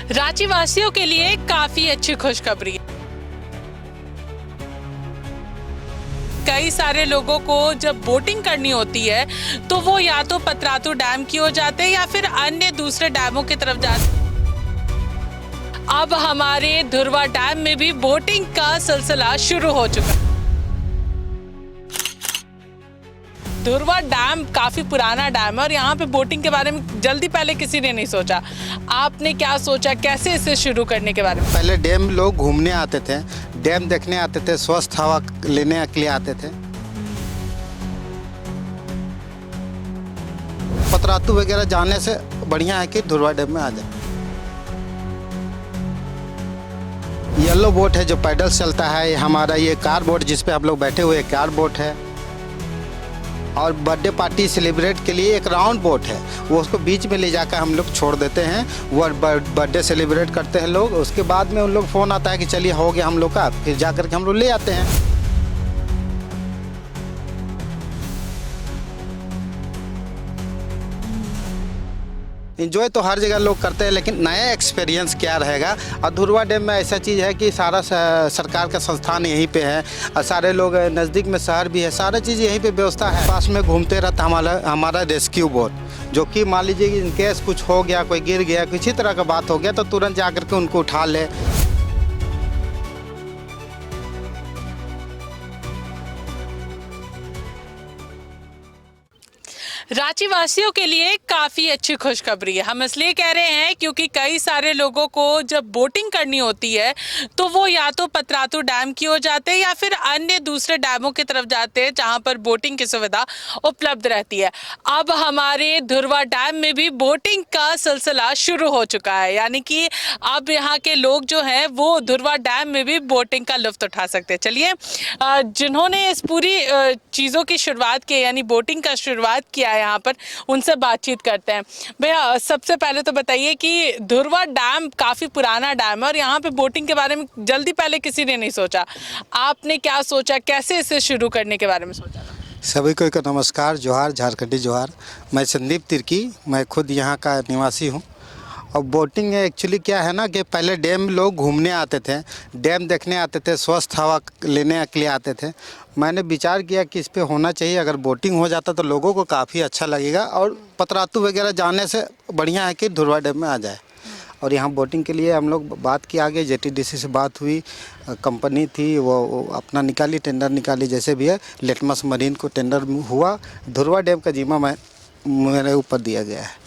रांची वासियों के लिए काफी अच्छी खुशखबरी है। कई सारे लोगों को जब बोटिंग करनी होती है तो वो या तो पतरातू डैम की ओर जाते हैं या फिर अन्य दूसरे डैमों की तरफ जाते हैं। अब हमारे धुरवा डैम में भी बोटिंग का सिलसिला शुरू हो चुका है। धुरवा डैम काफी पुराना डैम है और यहाँ पे बोटिंग के बारे में जल्दी पहले किसी ने नहीं सोचा। आपने क्या सोचा, कैसे इसे शुरू करने के बारे में? पहले डैम लोग घूमने आते थे, डैम देखने आते थे, स्वस्थ हवा लेने के लिए आते थे। पतरातू वगैरह जाने से बढ़िया है कि धुरवा डैम में आ जाए। येलो बोट है जो पैडल चलता है, हमारा ये कार बोट जिस पे आप लोग बैठे हुए कार बोट है। और बर्थडे पार्टी सेलिब्रेट के लिए एक राउंड बोट है, वो उसको बीच में ले जाकर हम लोग छोड़ देते हैं। वो बर्थडे सेलिब्रेट करते हैं लोग, उसके बाद में उन लोग फ़ोन आता है कि चलिए हो गया हम लोग का, फिर जा कर के हम लोग ले आते हैं। इंजॉय तो हर जगह लोग करते हैं, लेकिन नया एक्सपीरियंस क्या रहेगा। और धुरवा डैम में ऐसा चीज़ है कि सारा सरकार का संस्थान यहीं पे है और सारे लोग नज़दीक में शहर भी है, सारा चीज़ यहीं पे व्यवस्था है। पास में घूमते रहता हमारा रेस्क्यू बोट, जो कि मान लीजिए कि इन केस कुछ हो गया, कोई गिर गया, किसी तरह का बात हो गया तो तुरंत जा करके उनको उठा ले। रांची वासियों के लिए काफी अच्छी खुशखबरी है। हम इसलिए कह रहे हैं क्योंकि कई सारे लोगों को जब बोटिंग करनी होती है तो वो या तो पतरातू डैम की ओर जाते हैं या फिर अन्य दूसरे डैमों की तरफ जाते हैं जहां पर बोटिंग की सुविधा उपलब्ध रहती है। अब हमारे धुरवा डैम में भी बोटिंग का सिलसिला शुरू हो चुका है, यानी कि अब यहाँ के लोग जो हैं वो धुरवा डैम में भी बोटिंग का लुत्फ उठा सकते हैं। चलिए, जिन्होंने इस पूरी चीज़ों की शुरुआत की, यानी बोटिंग का शुरुआत किया यहाँ पर, उनसे बातचीत करते हैं। भैया, सबसे पहले तो बताइए कि धुरवा डैम काफी पुराना डैम है और यहाँ पे बोटिंग के बारे में जल्दी पहले किसी ने नहीं सोचा। आपने क्या सोचा, कैसे इसे शुरू करने के बारे में सोचा? सभी को नमस्कार, जोहार, झारखंडी जोहार। मैं संदीप तिर्की, मैं खुद यहाँ का निवासी हूँ। और बोटिंग एक्चुअली क्या है ना कि पहले डैम लोग घूमने आते थे, डैम देखने आते थे, स्वस्थ हवा लेने के लिए आते थे। मैंने विचार किया कि इस पे होना चाहिए, अगर बोटिंग हो जाता तो लोगों को काफ़ी अच्छा लगेगा और पतरातू वगैरह जाने से बढ़िया है कि धुरवा डैम में आ जाए। और यहाँ बोटिंग के लिए हम लोग बात की, आगे JTDC से बात हुई, कंपनी थी वो अपना निकाली, टेंडर निकाली, जैसे भी है लिटमस मरीन को टेंडर हुआ, धुरवा डैम का जिम्मा मेरे ऊपर दिया गया है।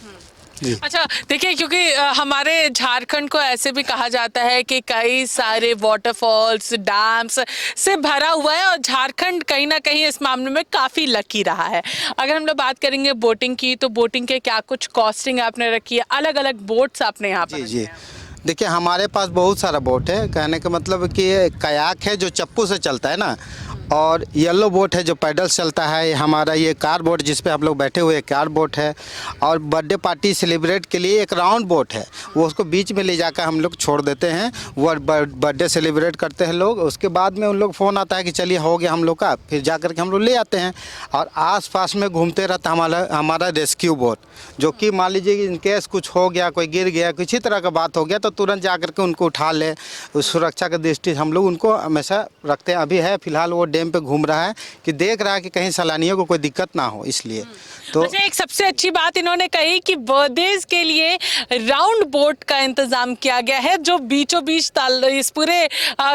अच्छा, देखिए, क्योंकि हमारे झारखंड को ऐसे भी कहा जाता है कि कई सारे वाटरफॉल्स, डैम्स से भरा हुआ है और झारखंड कहीं ना कहीं इस मामले में काफ़ी लकी रहा है। अगर हम लोग बात करेंगे बोटिंग की, तो बोटिंग के क्या कुछ कॉस्टिंग आपने रखी है, अलग अलग बोट्स आपने यहाँ पर? जी, देखिए हमारे पास बहुत सारा बोट है। कहने का मतलब कि कयाक है जो चप्पू से चलता है ना, और येलो बोट है जो पैडल चलता है, हमारा ये कार बोट जिस पे आप लोग बैठे हुए कार बोट है। और बर्थडे पार्टी सेलिब्रेट के लिए एक राउंड बोट है, वो उसको बीच में ले जाकर हम लोग छोड़ देते हैं। वो बर्थडे सेलिब्रेट करते हैं लोग, उसके बाद में उन लोग फ़ोन आता है कि चलिए हो गया हम लोग का, फिर जा कर के हम लोग ले आते हैं। और आसपास में घूमते रहता हमारा रेस्क्यू बोट, जो कि मान लीजिए कि इन केस कुछ हो गया, कोई गिर गया, किसी तरह का बात हो गया तो तुरंत जा कर के उनको उठा ले। उस सुरक्षा की दृष्टि हम लोग उनको हमेशा रखते हैं। अभी है फिलहाल वो डैम पे घूम रहा है कि देख रहा है कि कहीं सैलानियों को कोई दिक्कत ना हो, इसलिए। तो अच्छा, एक सबसे अच्छी बात इन्होंने कही कि बर्थडेज के लिए राउंड बोट का इंतजाम किया गया है, जो बीचों बीच इस पूरे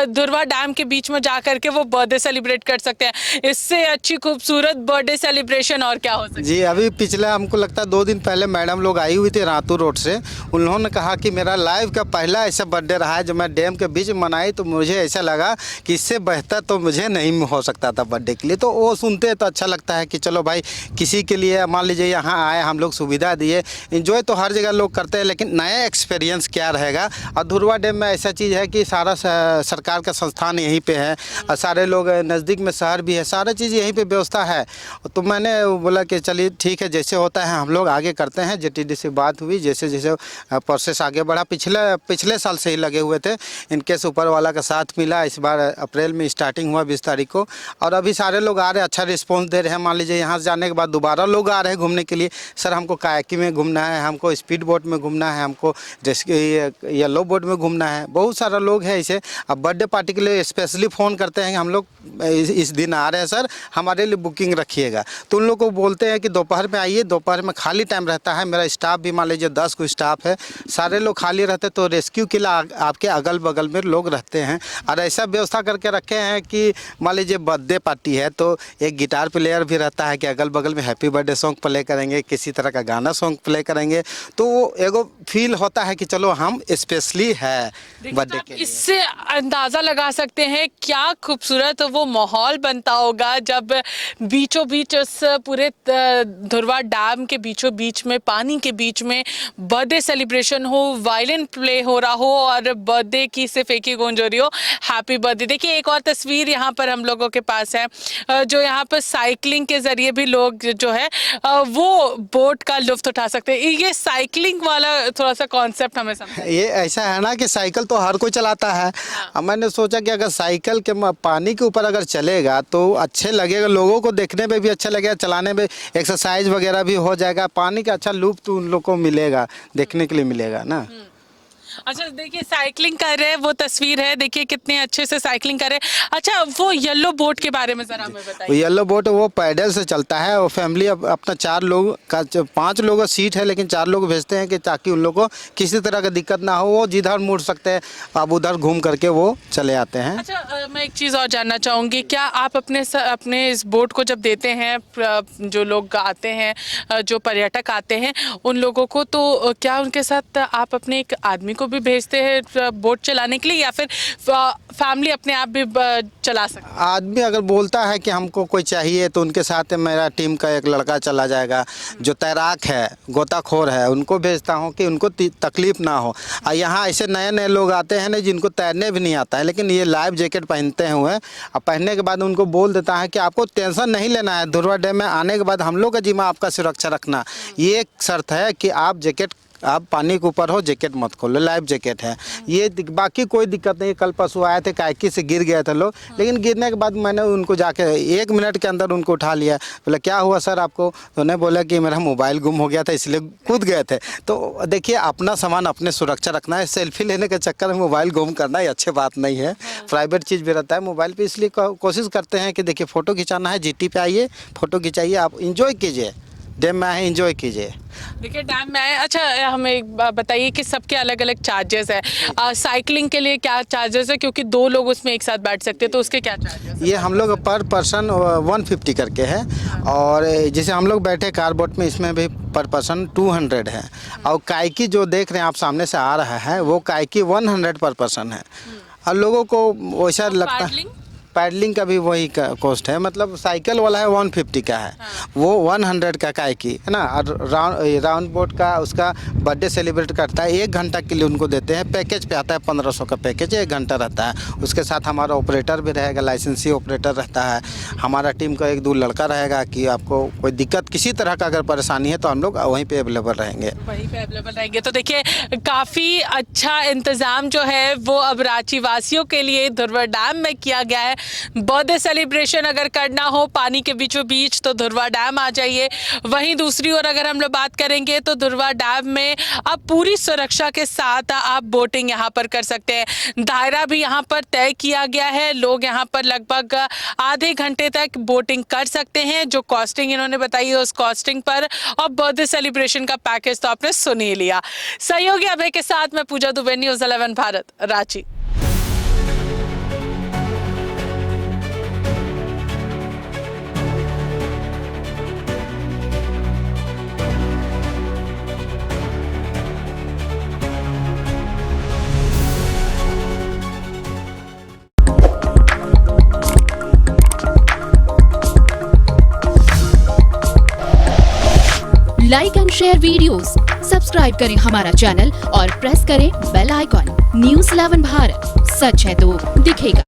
धुरवा डैम के बीच में जाकर के वो बर्थडे सेलिब्रेट कर सकते हैं। इससे अच्छी खूबसूरत बर्थडे सेलिब्रेशन और क्या हो सकता है? जी, अभी पिछला हमको लगता है 2 दिन पहले मैडम लोग आई हुई थी रातू रोड से। उन्होंने कहा कि मेरा लाइफ का पहला ऐसा बर्थडे रहा है जो मैं डैम के बीच मनाई, तो मुझे ऐसा लगा कि इससे बेहतर तो मुझे नहीं हो सकता था बर्थडे के लिए। तो वो सुनते हैं तो अच्छा लगता है कि चलो भाई, किसी के लिए मान लीजिए यहाँ आए, हम लोग सुविधा दिए। इंजॉय तो हर जगह लोग करते हैं, लेकिन नया एक्सपीरियंस क्या रहेगा। और धुरवा डैम में ऐसा चीज़ है कि सारा सरकार का संस्थान यहीं पे है और सारे लोग नज़दीक में शहर भी है, सारा चीज़ यहीं पे व्यवस्था है। तो मैंने बोला कि चलिए ठीक है, जैसे होता है हम लोग आगे करते हैं। JTDC से बात हुई, जैसे जैसे प्रोसेस आगे बढ़ा, पिछले साल से ही लगे हुए थे। इनकेस ऊपर वाला का साथ मिला, इस बार अप्रैल में स्टार्टिंग हुआ 20 तारीख को। को। और अभी सारे लोग आ रहे हैं, अच्छा रिस्पॉन्स दे रहे हैं। मान लीजिए यहाँ से जाने के बाद दोबारा लोग आ रहे हैं घूमने के लिए, सर हमको कायाकी में घूमना है, हमको स्पीड बोट में घूमना है, हमको येलो बोट में घूमना है। बहुत सारा लोग हैं ऐसे। अब बर्थडे पार्टी के लिए स्पेशली फ़ोन करते हैं कि हम लोग इस दिन आ रहे हैं सर, हमारे लिए बुकिंग रखिएगा। तो उन लोग को बोलते हैं कि दोपहर में आइए, दोपहर में खाली टाइम रहता है। मेरा स्टाफ भी मान लीजिए 10 को स्टाफ है, सारे लोग खाली रहते तो रेस्क्यू के लिए आपके अगल बगल में लोग रहते हैं। और ऐसा व्यवस्था करके रखे हैं कि मान लीजिए बर्थडे पार्टी है तो एक गिटार प्लेयर भी रहता है कि अगल बगल में हैप्पी बर्थडे सॉन्ग प्ले करेंगे, किसी तरह का गाना सॉन्ग प्ले करेंगे। तो वो एगो फील होता है कि चलो हम स्पेशली है बर्थडे के लिए। इससे अंदाज़ा लगा सकते हैं क्या खूबसूरत वो माहौल बनता होगा जब बीचों बीच उस पूरे धुरवा डैम के बीचों बीच में, पानी के बीच में बर्थडे सेलिब्रेशन हो, वायलिन प्ले हो रहा हो और बर्थडे की सिर्फ एक ही गूंज हो रही हो, हैप्पी बर्थडे। देखिए एक और तस्वीर यहाँ पर हम लोगों के पास है, जो यहाँ पर साइकिलिंग के ज़रिए भी लोग जो है वो बोट का लुत्फ़ उठा सकते हैं। ये साइकिलिंग वाला थोड़ा सा कॉन्सेप्ट हमें समझ। ये ऐसा है ना कि साइकिल तो हर कोई चलाता है। अब मैंने सोचा कि अगर साइकिल के पानी के ऊपर अगर चलेगा तो अच्छे लगेगा, लोगों को देखने में भी अच्छा लगेगा, चलाने में एक्सरसाइज वगैरह भी हो जाएगा, पानी का अच्छा लुत्फ़ उन लोग को मिलेगा, देखने के लिए मिलेगा ना। अच्छा देखिए साइकिलिंग कर रहे हैं, वो तस्वीर है, देखिए कितने अच्छे से साइकिलिंग कर रहे हैं। अच्छा वो येलो बोट के बारे में ज़रा हमें बताइए। येलो बोट वो पैडल से चलता है और फैमिली अपना 4 लोग का 5 लोगों का सीट है, लेकिन 4 लोग भेजते हैं कि ताकि उन लोगों को किसी तरह का दिक्कत ना हो, वो जिधर मुड़ सकते हैं अब उधर घूम करके वो चले आते हैं। अच्छा मैं एक चीज़ और जानना चाहूँगी, क्या आप अपने इस बोट को जब देते हैं, जो लोग आते हैं, जो पर्यटक आते हैं उन लोगों को, तो क्या उनके साथ आप अपने एक आदमी को भी भेजते हैं बोट चलाने के लिए या फिर फैमिली अपने आप भी चला सकते हैं? आदमी अगर बोलता है कि हमको कोई चाहिए तो उनके साथ मेरा टीम का एक लड़का चला जाएगा, जो तैराक है, गोताखोर है, उनको भेजता हूँ कि उनको तकलीफ़ ना हो। और यहाँ ऐसे नए नए लोग आते हैं ना जिनको तैरने भी नहीं आता है, लेकिन ये लाइफ जैकेट पहनते हुए और पहनने के बाद उनको बोल देता है कि आपको टेंशन नहीं लेना है, धुरवा डैम में आने के बाद हम लोग का जिम्मा आपका सुरक्षा रखना। ये एक शर्त है कि आप पानी के ऊपर हो, जैकेट मत खोलो, लाइफ जैकेट है ये। बाकी कोई दिक्कत नहीं। कल परसों आए थे, कायकी से गिर गए थे लोग, लेकिन गिरने के बाद मैंने उनको जाके 1 मिनट के अंदर उनको उठा लिया। बोला क्या हुआ सर आपको? तो उन्हें बोला कि मेरा मोबाइल गुम हो गया था इसलिए कूद गए थे। तो देखिए अपना सामान अपने सुरक्षा रखना है, सेल्फी लेने के चक्कर में मोबाइल गुम करना ये अच्छी बात नहीं है। प्राइवेट चीज़ भी रहता है मोबाइल पर, इसलिए कोशिश करते हैं कि देखिए फ़ोटो खिंचाना है, GT पे आइए, फ़ोटो खिंचाइए, आप इंजॉय कीजिए, डैम में आए इंजॉय कीजिए। देखिए डैम में आए। अच्छा हमें एक बात बताइए कि सबके अलग अलग चार्जेस है, साइकिलिंग के लिए क्या चार्जेस है, क्योंकि 2 लोग उसमें एक साथ बैठ सकते हैं, तो उसके क्या चार्जेस है? ये हम लोग पर पर्सन 150 करके है, और जैसे हम लोग बैठे कार बोट में इसमें भी पर पर्सन 200 है। और कायकी जो देख रहे हैं आप सामने से आ रहा है वो कायकी 100 पर पर्सन है। और लोगों को वैसा लगता है पैडलिंग का भी वही कॉस्ट है, मतलब साइकिल वाला है 150 का है, वो 100 का कायकी है ना। और राउंड बोट का उसका बर्थडे सेलिब्रेट करता है, 1 घंटा के लिए उनको देते हैं, पैकेज पे आता है 1500 का पैकेज, 1 घंटा रहता है। उसके साथ हमारा ऑपरेटर भी रहेगा, लाइसेंसी ऑपरेटर रहता है, हमारा टीम का 1-2 लड़का रहेगा कि आपको कोई दिक्कत किसी तरह का अगर परेशानी है तो हम लोग वहीं पे अवेलेबल रहेंगे, वहीं पे अवेलेबल रहेंगे। तो देखिए काफ़ी अच्छा इंतज़ाम जो है वो अब रांची वासियों के लिए धुरवा डैम में किया गया है। बर्थडे सेलिब्रेशन अगर करना हो पानी के बीचों बीच तो धुरवा डैम आ जाइए। वहीं दूसरी ओर अगर हम लोग बात करेंगे तो धुरवा डैम में अब पूरी सुरक्षा के साथ आप बोटिंग यहाँ पर कर सकते हैं। दायरा भी यहाँ पर तय किया गया है, लोग यहाँ पर लगभग आधे घंटे तक बोटिंग कर सकते हैं। जो कॉस्टिंग इन्होंने बताई है उस कॉस्टिंग पर, और बर्थडे सेलिब्रेशन का पैकेज तो आपने सुन ही लिया। सहयोगी अभय के साथ मैं Pooja Dubey, news 11 Bharat, Ranchi. Like and share videos, subscribe करें हमारा चैनल और प्रेस करें बेल आइकॉन। न्यूज़ 11 भारत, सच है तो दिखेगा।